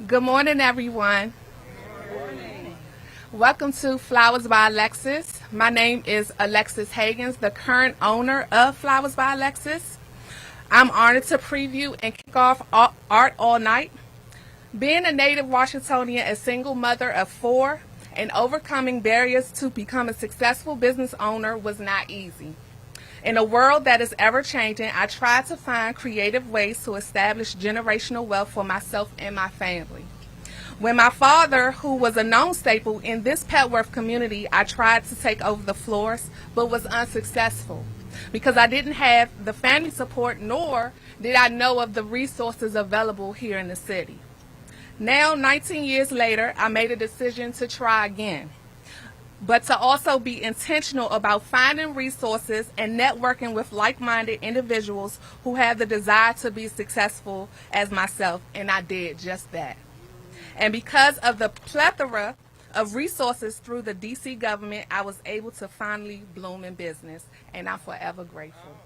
Good morning, everyone. Welcome to Flowers by Alexis. My name is Alexis Hagens, the current owner of Flowers by Alexis. I'm honored to preview and kick off Art All Night. Being a native Washingtonian, a single mother of 4, and overcoming barriers to become a successful business owner was not easy. In a world that is ever changing, I tried to find creative ways to establish generational wealth for myself and my family. When my father, who was a known staple in this Petworth community, I tried to take over the floors, but was unsuccessful because I didn't have the family support, nor did I know of the resources available here in the city. Now, 19 years later, I made a decision to try again, but to also be intentional about finding resources and networking with like-minded individuals who have the desire to be successful as myself, and I did just that. And because of the plethora of resources through the DC government, I was able to finally bloom in business, and I'm forever grateful.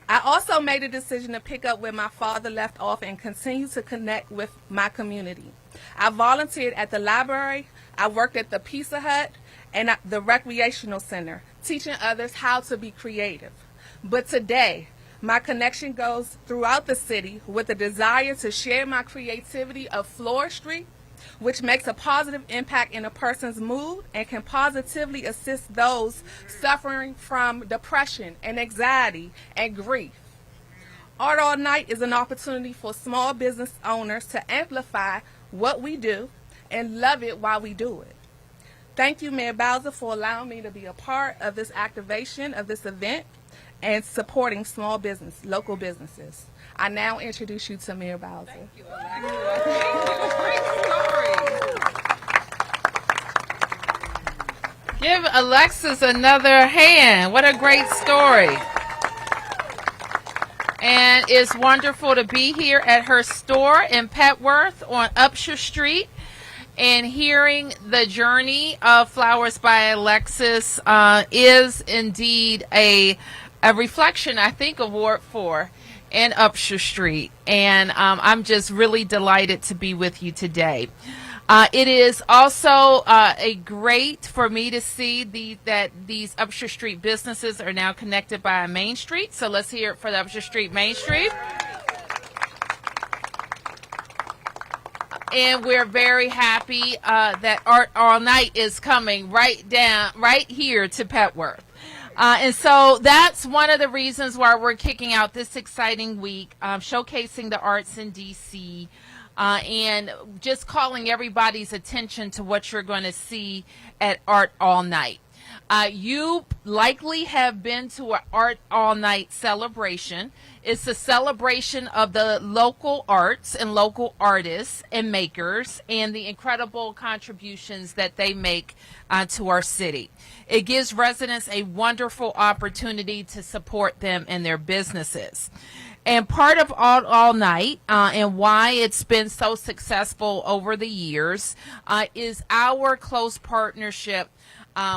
I also made a decision to pick up where my father left off and continue to connect with my community. I volunteered at the library, I worked at the Pizza Hut, and at the recreational center, teaching others how to be creative. But today, my connection goes throughout the city with a desire to share my creativity of floristry, which makes a positive impact in a person's mood and can positively assist those suffering from depression and anxiety and grief. Art All Night is an opportunity for small business owners to amplify what we do and love it while we do it. Thank you, Mayor Bowser, for allowing me to be a part of this activation of this event and supporting small business, local businesses. I now introduce you to Mayor Bowser. Thank you, Alexa. Great story. Give Alexis another hand. What a great story. And it's wonderful to be here at her store in Petworth on Upshur Street and hearing the journey of Flowers by Alexis is indeed a reflection, I think, of Ward 4 and Upshur Street. And I'm just really delighted to be with you today. It is also a great for me to see that these Upshur Street businesses are now connected by a main street. So let's hear it for the Upshur Street Main Street. And we're very happy that Art All Night is coming right here to Petworth. And so that's one of the reasons why we're kicking out this exciting week, showcasing the arts in D.C., and just calling everybody's attention to what you're going to see at Art All Night. You likely have been to an Art All Night celebration. It's a celebration of the local arts and local artists and makers and the incredible contributions that they make to our city. It gives residents a wonderful opportunity to support them in their businesses. And part of All Night and why it's been so successful over the years is our close partnership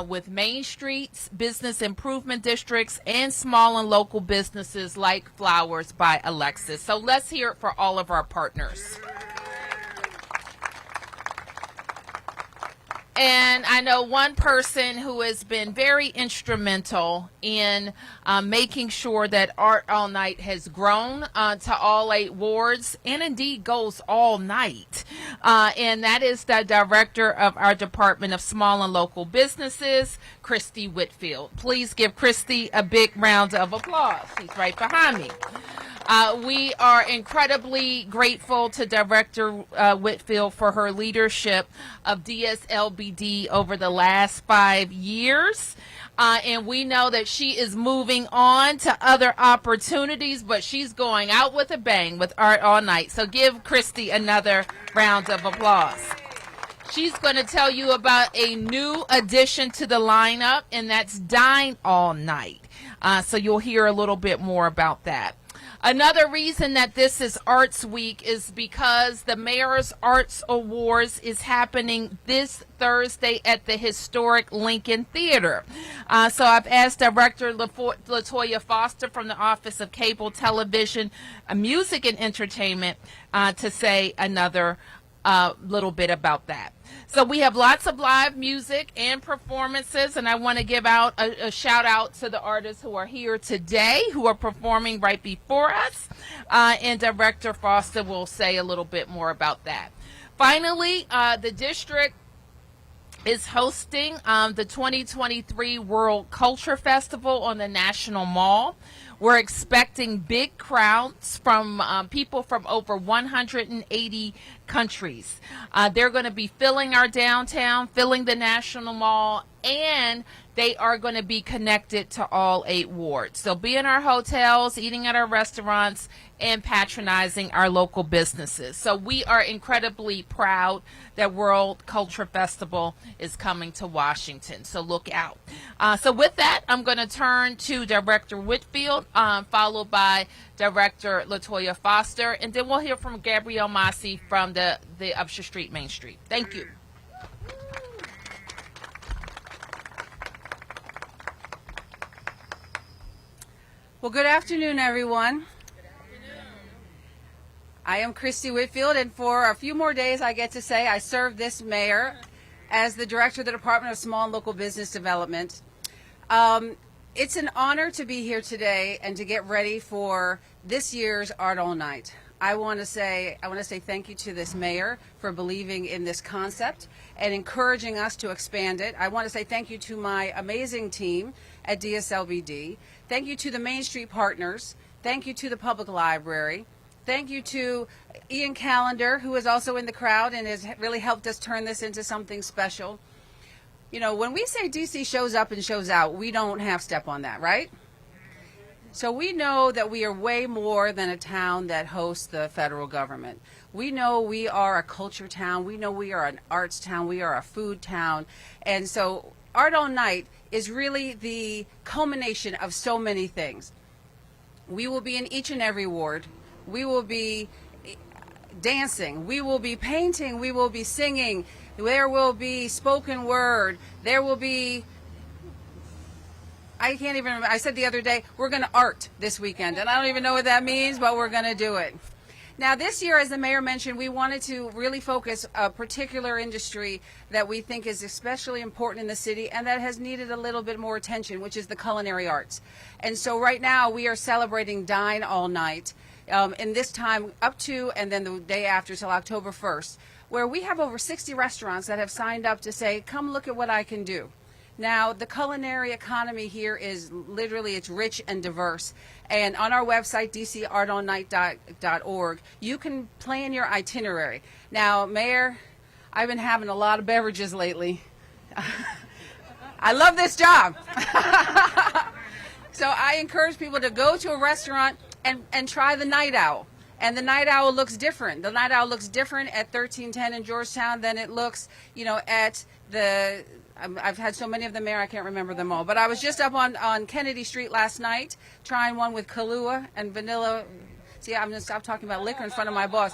with Main Streets, business improvement districts, and small and local businesses like Flowers by Alexis. So let's hear it for all of our partners. And I know one person who has been very instrumental in making sure that Art All Night has grown to all 8 wards and indeed goes all night. And that is the director of our Department of Small and Local Businesses, Christy Whitfield. Please give Christy a big round of applause. She's right behind me. We are incredibly grateful to Director Whitfield for her leadership of DSLBD over the last 5 years. And we know that she is moving on to other opportunities, but she's going out with a bang with Art All Night. So give Christy another round of applause. She's going to tell you about a new addition to the lineup, and that's Dine All Night. So you'll hear a little bit more about that. Another reason that this is Arts Week is because the Mayor's Arts Awards is happening this Thursday at the historic Lincoln Theater. So I've asked Director Latoya Foster from the Office of Cable Television, Music and Entertainment to say another little bit about that. So we have lots of live music and performances, and I want to give out a shout out to the artists who are here today, who are performing right before us, and Director Foster will say a little bit more about that. Finally, the district is hosting the 2023 World Culture Festival on the National Mall. We're expecting big crowds from people from over 180 countries. They're going to be filling our downtown, filling the National Mall, and they are going to be connected to all 8 wards. So be in our hotels, eating at our restaurants, and patronizing our local businesses. So we are incredibly proud that World Culture Festival is coming to Washington. So look out. So with that, I'm going to turn to Director Whitfield, followed by Director Latoya Foster, and then we'll hear from Gabrielle Massey from the Upshur Street Main Street. Thank you. Well, good afternoon, everyone. I am Christy Whitfield, and for a few more days, I get to say I serve this mayor as the Director of the Department of Small and Local Business Development. It's an honor to be here today and to get ready for this year's Art All Night. I want to say thank you to this mayor for believing in this concept and encouraging us to expand it. I want to say thank you to my amazing team at DSLBD. Thank you to the Main Street partners. Thank you to the Public Library. Thank you to Ian Callender, who is also in the crowd and has really helped us turn this into something special. You know, when we say DC shows up and shows out, we don't half step on that, right? So we know that we are way more than a town that hosts the federal government. We know we are a culture town. We know we are an arts town. We are a food town. And so Art All Night is really the culmination of so many things. We will be in each and every ward. We will be dancing. We will be painting. We will be singing. There will be spoken word. There will be, I can't even remember. I said the other day, we're going to art this weekend. And I don't even know what that means, but we're going to do it. Now, this year, as the mayor mentioned, we wanted to really focus a particular industry that we think is especially important in the city and that has needed a little bit more attention, which is the culinary arts. And so right now, we are celebrating Dine All Night. And this time up to and then the day after till October 1st, where we have over 60 restaurants that have signed up to say, come look at what I can do. Now, the culinary economy here is literally, it's rich and diverse. And on our website, dcartallnight.org, you can plan your itinerary. Now, Mayor, I've been having a lot of beverages lately. I love this job. So I encourage people to go to a restaurant and try the Night Owl. And the Night Owl looks different. The Night Owl looks different at 1310 in Georgetown than it looks, you know, at the, I've had so many of them there, I can't remember them all. But I was just up on Kennedy Street last night trying one with Kahlua and vanilla. See, I'm going to stop talking about liquor in front of my boss.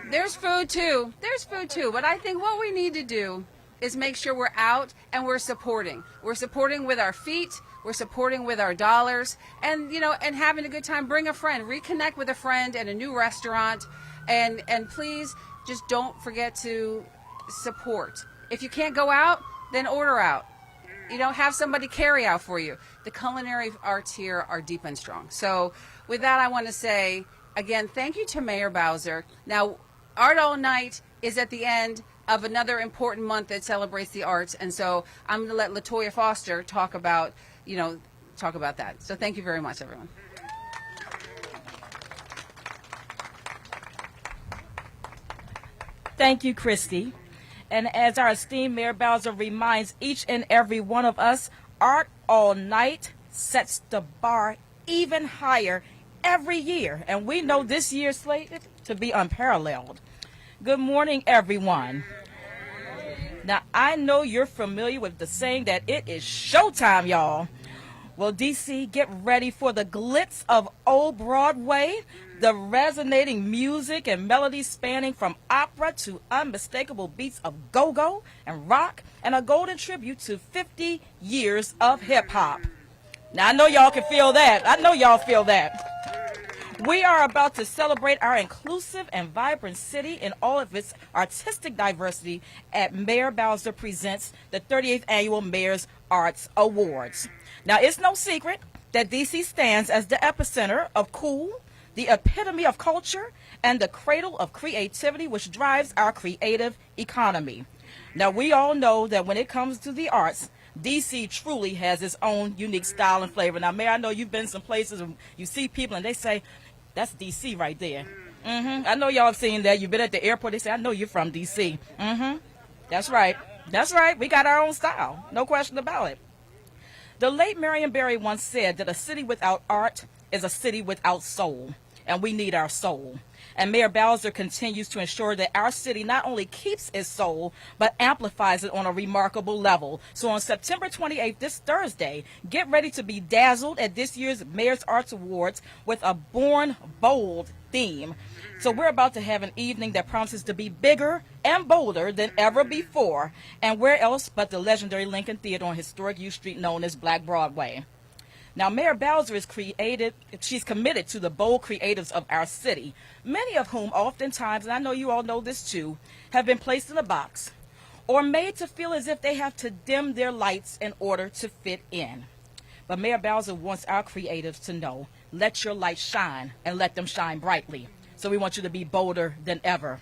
There's food too. There's food too. But I think what we need to do is make sure we're out and we're supporting. We're supporting with our feet. We're supporting with our dollars, and, you know, and having a good time. Bring a friend, reconnect with a friend at a new restaurant, and please just don't forget to support. If you can't go out, then order out. You know, have somebody carry out for you. The culinary arts here are deep and strong. So with that, I want to say, again, thank you to Mayor Bowser. Now, Art All Night is at the end of another important month that celebrates the arts, and so I'm going to let Latoya Foster talk about that. So thank you very much, everyone. Thank you, Christy. And as our esteemed Mayor Bowser reminds each and every one of us, Art All Night sets the bar even higher every year. And we know this year's slated to be unparalleled. Good morning, everyone. Now, I know you're familiar with the saying that it is showtime, y'all. Well, DC, get ready for the glitz of Old Broadway, the resonating music and melodies spanning from opera to unmistakable beats of go-go and rock, and a golden tribute to 50 years of hip-hop. Now, I know y'all can feel that. I know y'all feel that. We are about to celebrate our inclusive and vibrant city in all of its artistic diversity at Mayor Bowser Presents the 38th Annual Mayor's Arts Awards. Now, it's no secret that DC stands as the epicenter of cool, the epitome of culture, and the cradle of creativity, which drives our creative economy. Now, we all know that when it comes to the arts, DC truly has its own unique style and flavor. Now, Mayor, I know you've been some places and you see people and they say, that's DC right there. I know y'all have seen that. You've been at the airport. They say, I know you're from DC. That's right. That's right. We got our own style. No question about it. The late Marion Barry once said that a city without art is a city without soul, and we need our soul. And Mayor Bowser continues to ensure that our city not only keeps its soul, but amplifies it on a remarkable level. So on September 28th, this Thursday, get ready to be dazzled at this year's Mayor's Arts Awards with a Born Bold theme. So we're about to have an evening that promises to be bigger and bolder than ever before. And where else but the legendary Lincoln Theater on historic U Street known as Black Broadway. Now, Mayor Bowser she's committed to the bold creatives of our city, many of whom oftentimes, and I know you all know this too, have been placed in a box or made to feel as if they have to dim their lights in order to fit in. But Mayor Bowser wants our creatives to know, let your light shine and let them shine brightly. So we want you to be bolder than ever.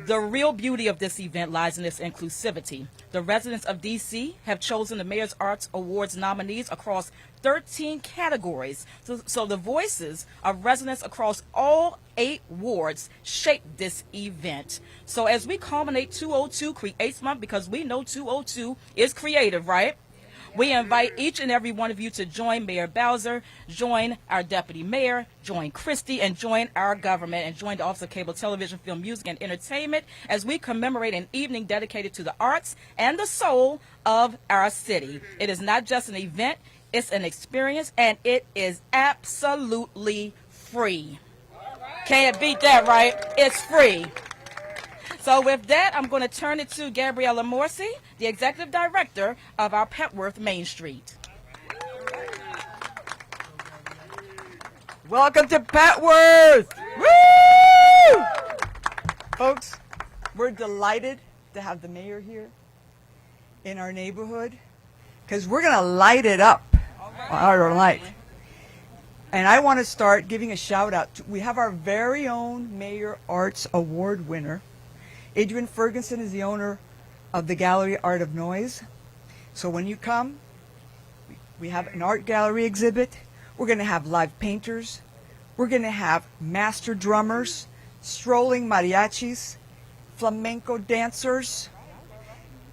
The real beauty of this event lies in its inclusivity. The residents of D.C. have chosen the Mayor's Arts Awards nominees across 13 categories. So the voices of residents across all 8 wards shape this event. So as we culminate 202 Creates Month, because we know 202 is creative, right? We invite each and every one of you to join Mayor Bowser, join our Deputy Mayor, join Christie, and join our government, and join the Office of Cable Television, Film, Music, and Entertainment as we commemorate an evening dedicated to the arts and the soul of our city. It is not just an event, it's an experience, and it is absolutely free. Can't beat that, right? It's free. So with that, I'm going to turn it to Gabriella Morsi, the Executive Director of our Petworth Main Street. Welcome to Petworth! Woo! Folks, we're delighted to have the mayor here in our neighborhood because we're going to light it up on our night. And I want to start giving a shout out. We have our very own Mayor Arts Award winner. Adrian Ferguson is the owner of the Gallery Art of Noise. So when you come, we have an art gallery exhibit. We're going to have live painters. We're going to have master drummers, strolling mariachis, flamenco dancers,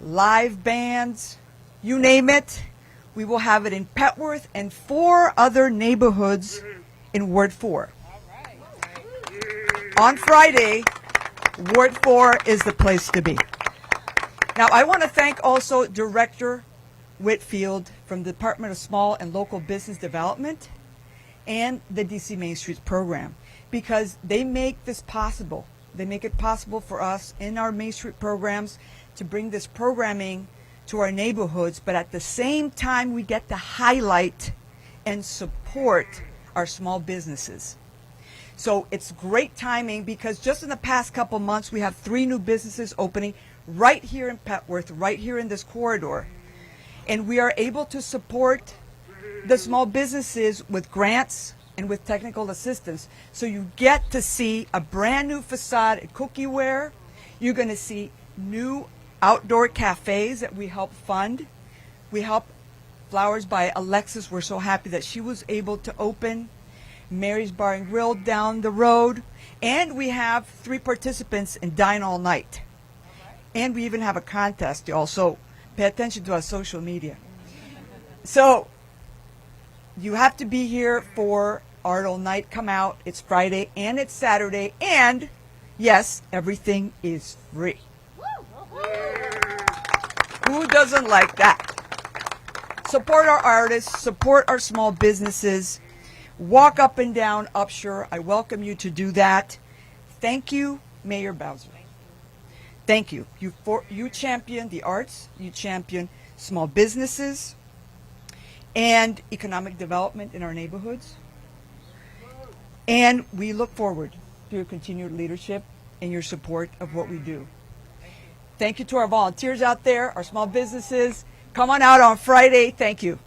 live bands, you name it. We will have it in Petworth and 4 other neighborhoods in Ward 4. On Friday, Ward 4 is the place to be. Now, I want to thank also Director Whitfield from the Department of Small and Local Business Development and the DC Main Streets program because they make this possible. They make it possible for us in our Main Street programs to bring this programming to our neighborhoods, but at the same time, we get to highlight and support our small businesses. So it's great timing because just in the past couple months, we have 3 new businesses opening right here in Petworth, right here in this corridor. And we are able to support the small businesses with grants and with technical assistance. So you get to see a brand new facade at Cookieware. You're going to see new outdoor cafes that we help fund. We help Flowers by Alexis. We're so happy that she was able to open Mary's Bar and Grill down the road. And we have 3 participants in Dine All Night. And we even have a contest, y'all. So pay attention to our social media. So you have to be here for Art All Night. Come out. It's Friday and it's Saturday. And yes, everything is free. Who doesn't like that? Support our artists, support our small businesses. Walk up and down Upshur. I welcome you to do that. Thank you, Mayor Bowser. Thank you. You champion the arts, you champion small businesses and economic development in our neighborhoods. And we look forward to your continued leadership and your support of what we do. Thank you to our volunteers out there, our small businesses. Come on out on Friday. Thank you.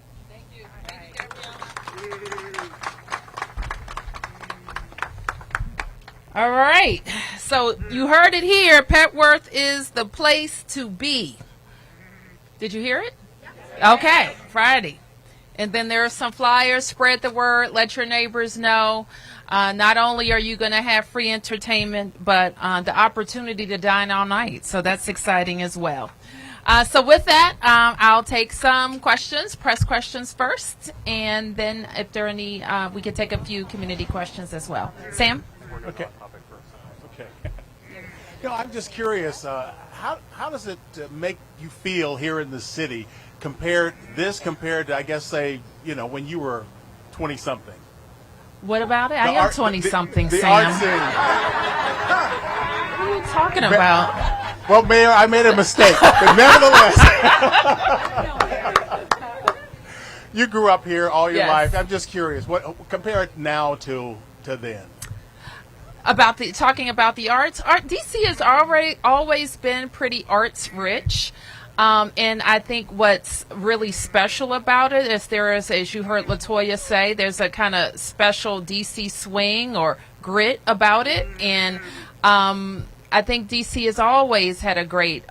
All right. So you heard it here. Petworth is the place to be. Did you hear it? Okay. Friday. And then there are some flyers. Spread the word. Let your neighbors know. Not only are you going to have free entertainment, but the opportunity to dine all night. So that's exciting as well. So with that, I'll take some questions, press questions first. And then if there are any, we can take a few community questions as well. Sam? Okay. Okay. I'm just curious. How does it make you feel here in the city compared to, I guess, say, when you were 20-something? What about it? I am 20-something, the Sam. art scene. What are you talking about? Well, Mayor, I made a mistake, but nevertheless, you grew up here all your Yes. life. I'm just curious. Compare it now to then? Talking about the arts. DC has always been pretty arts rich. And I think what's really special about it is there is, as you heard LaToya say, there's a kind of special DC swing or grit about it. And I think DC has always had a great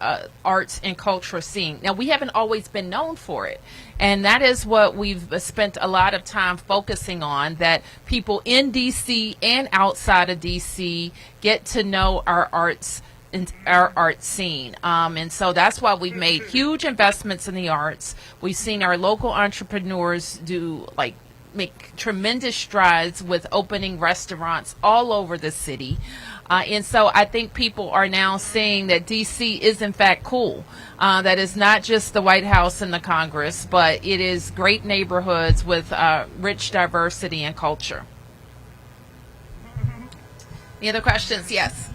arts and culture scene. Now, we haven't always been known for it. And that is what we've spent a lot of time focusing on, that people in DC and outside of DC get to know our arts and our art scene. And so that's why we've made huge investments in the arts. We've seen our local entrepreneurs make tremendous strides with opening restaurants all over the city. And so I think people are now seeing that DC is in fact cool. That is not just the White House and the Congress, but it is great neighborhoods with rich diversity and culture. Any other questions? Yes.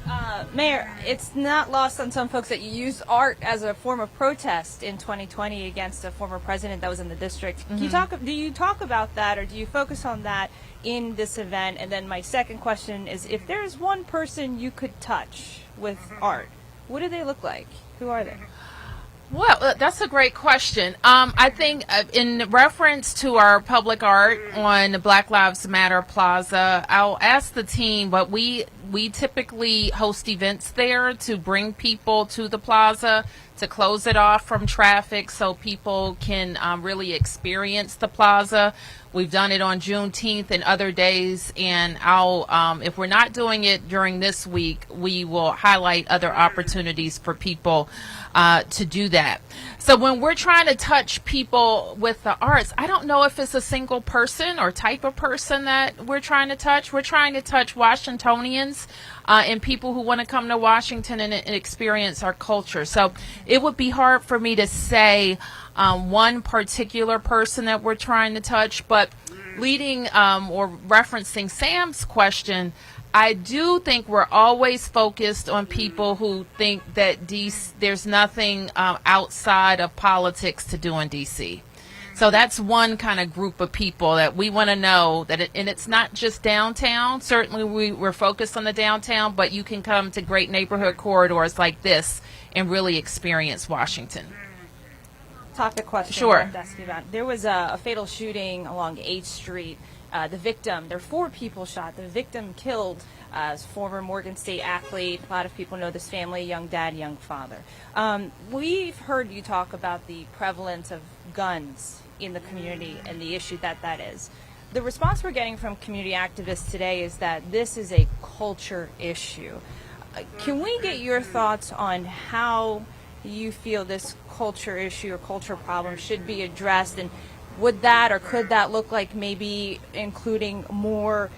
Mayor, it's not lost on some folks that you used art as a form of protest in 2020 against a former president that was in the district. Mm-hmm. Do you talk about that, or do you focus on that in this event? And then my second question is, if there is one person you could touch with art, what do they look like? Who are they? Well, that's a great question. I think in reference to our public art on the Black Lives Matter Plaza, I'll ask the team, but we typically host events there to bring people to the plaza, to close it off from traffic so people can really experience the plaza. We've done it on Juneteenth and other days, and I'll, if we're not doing it during this week, we will highlight other opportunities for people to do that. So when we're trying to touch people with the arts, I don't know if it's a single person or type of person that we're trying to touch. We're trying to touch Washingtonians and people who want to come to Washington and experience our culture. So it would be hard for me to say one particular person that we're trying to touch, but leading or referencing Sam's question, I do think we're always focused on people who think that there's nothing outside of politics to do in D.C. So that's one kind of group of people that we want to know that, and it's not just downtown. Certainly we're focused on the downtown, but you can come to great neighborhood corridors like this and really experience Washington. Topic question. Sure. I have to ask you about. There was a fatal shooting along 8th Street. The victim, there were 4 people shot. The victim killed former Morgan State athlete. A lot of people know this family, young dad, young father. We've heard you talk about the prevalence of guns in the community and the issue that is. The response we're getting from community activists today is that this is a culture issue. Can we get your thoughts on how you feel this culture issue or culture problem should be addressed, and would that or could that look like maybe including more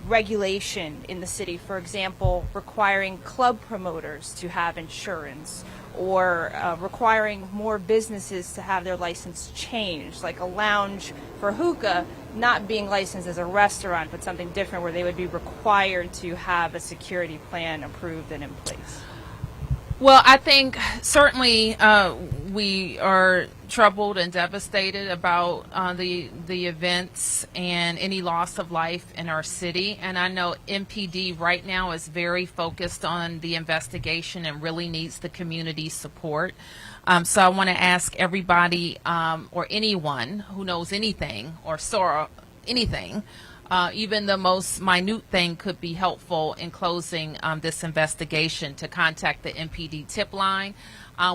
regulation in the city? For example, requiring club promoters to have insurance, or requiring more businesses to have their license changed, like a lounge for hookah not being licensed as a restaurant, but something different where they would be required to have a security plan approved and in place? Well, I think certainly we are troubled and devastated about the events and any loss of life in our city. And I know MPD right now is very focused on the investigation and really needs the community support. So I want to ask everybody or anyone who knows anything or saw anything, even the most minute thing could be helpful in closing this investigation, to contact the MPD tip line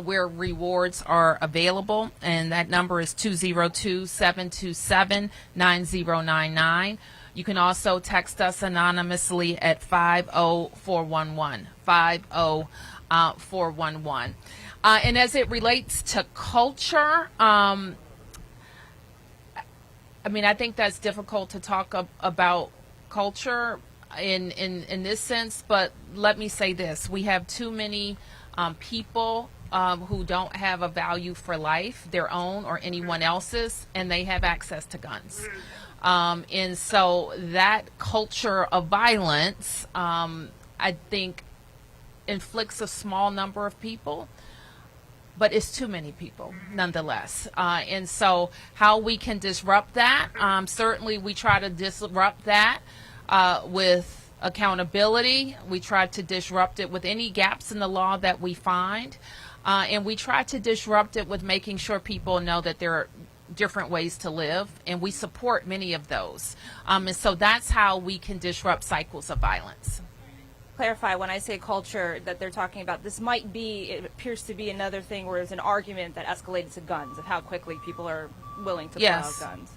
where rewards are available, and that number is 202-727-9099. You can also text us anonymously at 50411, 50411. And as it relates to culture, I mean, I think that's difficult to talk about culture in this sense, but let me say this. We have too many people who don't have a value for life, their own or anyone else's, and they have access to guns. And so that culture of violence, I think, inflicts a small number of people, but it's too many people nonetheless. And so how we can disrupt that, certainly we try to disrupt that with accountability. We try to disrupt it with any gaps in the law that we find. And we try to disrupt it with making sure people know that there are different ways to live, and we support many of those. And so that's how we can disrupt cycles of violence. Clarify, when I say culture that they're talking about, this might be, it appears to be another thing where there's an argument that escalated to guns, of how quickly people are willing to pull out guns.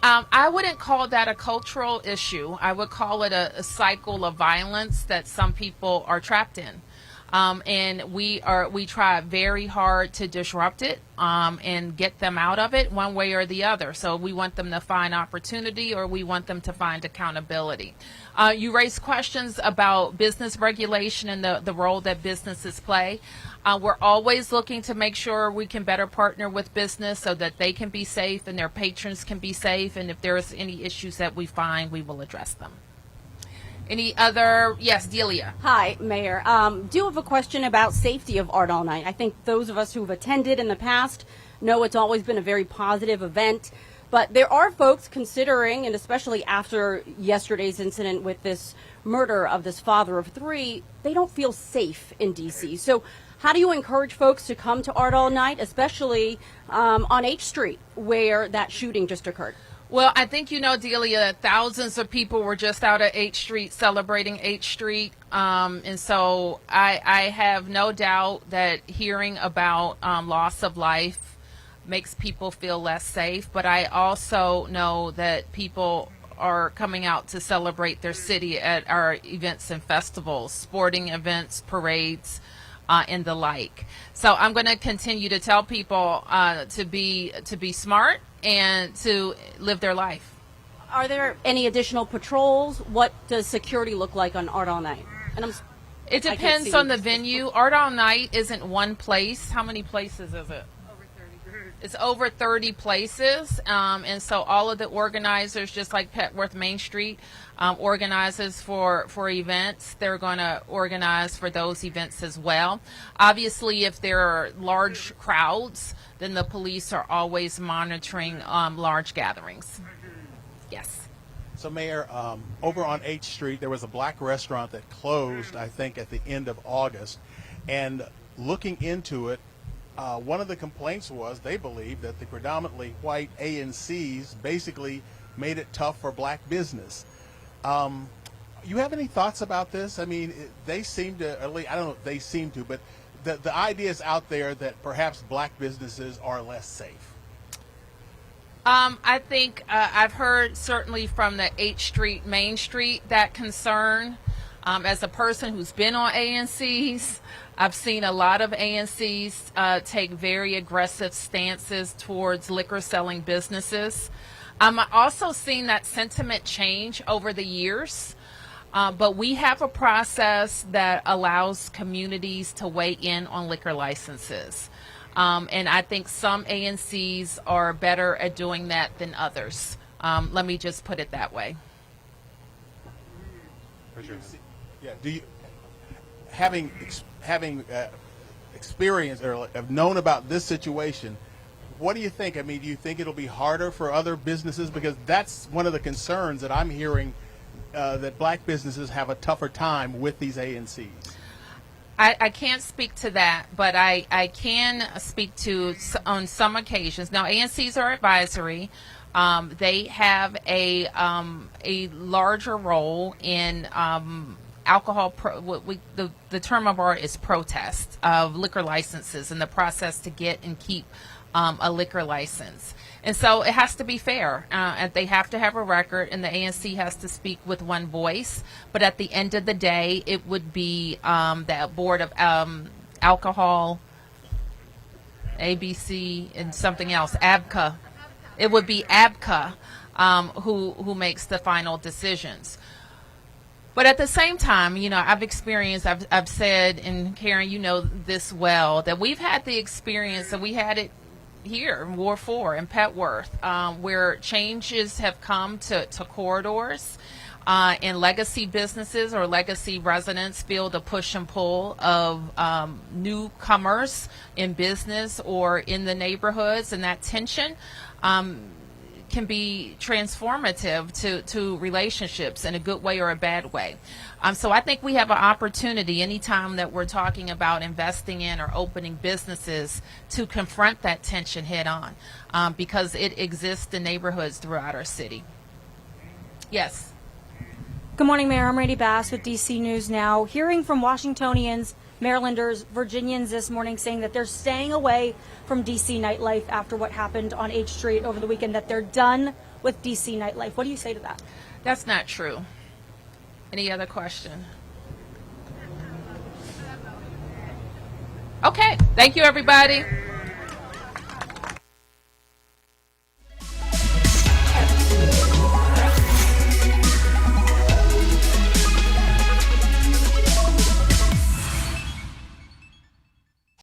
I wouldn't call that a cultural issue. I would call it a cycle of violence that some people are trapped in. And we try very hard to disrupt it and get them out of it one way or the other. So we want them to find opportunity, or we want them to find accountability. You raised questions about business regulation and the role that businesses play. We're always looking to make sure we can better partner with business so that they can be safe and their patrons can be safe. And if there's any issues that we find, we will address them. Any other? Yes, Delia. Hi, Mayor. Do have a question about safety of Art All Night. I think those of us who've attended in the past know it's always been a very positive event. But there are folks considering, and especially after yesterday's incident with this murder of this father of three, they don't feel safe in D.C. So how do you encourage folks to come to Art All Night, especially on H Street, where that shooting just occurred? Well, I think you know, Delia, thousands of people were just out at H Street celebrating H Street. And so I have no doubt that hearing about loss of life makes people feel less safe. But I also know that people are coming out to celebrate their city at our events and festivals, sporting events, parades, and the like. So I'm going to continue to tell people to be smart and to live their life. Are there any additional patrols? What does security look like on Art All Night? And it depends on the venue. Art All Night isn't one place. How many places is it? It's over 30 places, and so all of the organizers, just like Petworth Main Street organizes for events, they're going to organize for those events as well. Obviously, if there are large crowds, then the police are always monitoring large gatherings. Yes. So, Mayor, over on H Street, there was a black restaurant that closed, I think, at the end of August, and looking into it, one of the complaints was they believed that the predominantly white ANCs basically made it tough for black business. You have any thoughts about this? I mean, they seem to, at least, I don't know if they seem to, but the idea is out there that perhaps black businesses are less safe. I think I've heard certainly from the H Street, Main Street, that concern. As a person who's been on ANCs, I've seen a lot of ANCs take very aggressive stances towards liquor selling businesses. I've also seen that sentiment change over the years. But we have a process that allows communities to weigh in on liquor licenses. And I think some ANCs are better at doing that than others. Let me just put it that way. Yeah. Do you, having experienced or have known about this situation, what do you think? I mean, do you think it'll be harder for other businesses? Because that's one of the concerns that I'm hearing, that black businesses have a tougher time with these ANCs. I can't speak to that, but I can speak to on some occasions. Now, ANCs are advisory. They have a larger role in alcohol. The term of art is protest of liquor licenses and the process to get and keep a liquor license. And so it has to be fair. And they have to have a record, and the ANC has to speak with one voice. But at the end of the day, it would be the Board of Alcohol, ABC, and something else, ABCA. It would be ABCA who makes the final decisions. But at the same time, you know, I've said, and Karen, you know this well, that we've had the experience, and we had it here in Ward 4 in Petworth, where changes have come to corridors, and legacy businesses or legacy residents feel the push and pull of newcomers in business or in the neighborhoods, and that tension can be transformative to relationships in a good way or a bad way. So I think we have an opportunity anytime that we're talking about investing in or opening businesses to confront that tension head on, because it exists in neighborhoods throughout our city. Yes. Good morning, Mayor. I'm Randy Bass with DC News Now. Hearing from Washingtonians, Marylanders, Virginians this morning saying that they're staying away from DC nightlife after what happened on H Street over the weekend, that they're done with DC nightlife. What do you say to that? That's not true. Any other question? Okay. Thank you, everybody.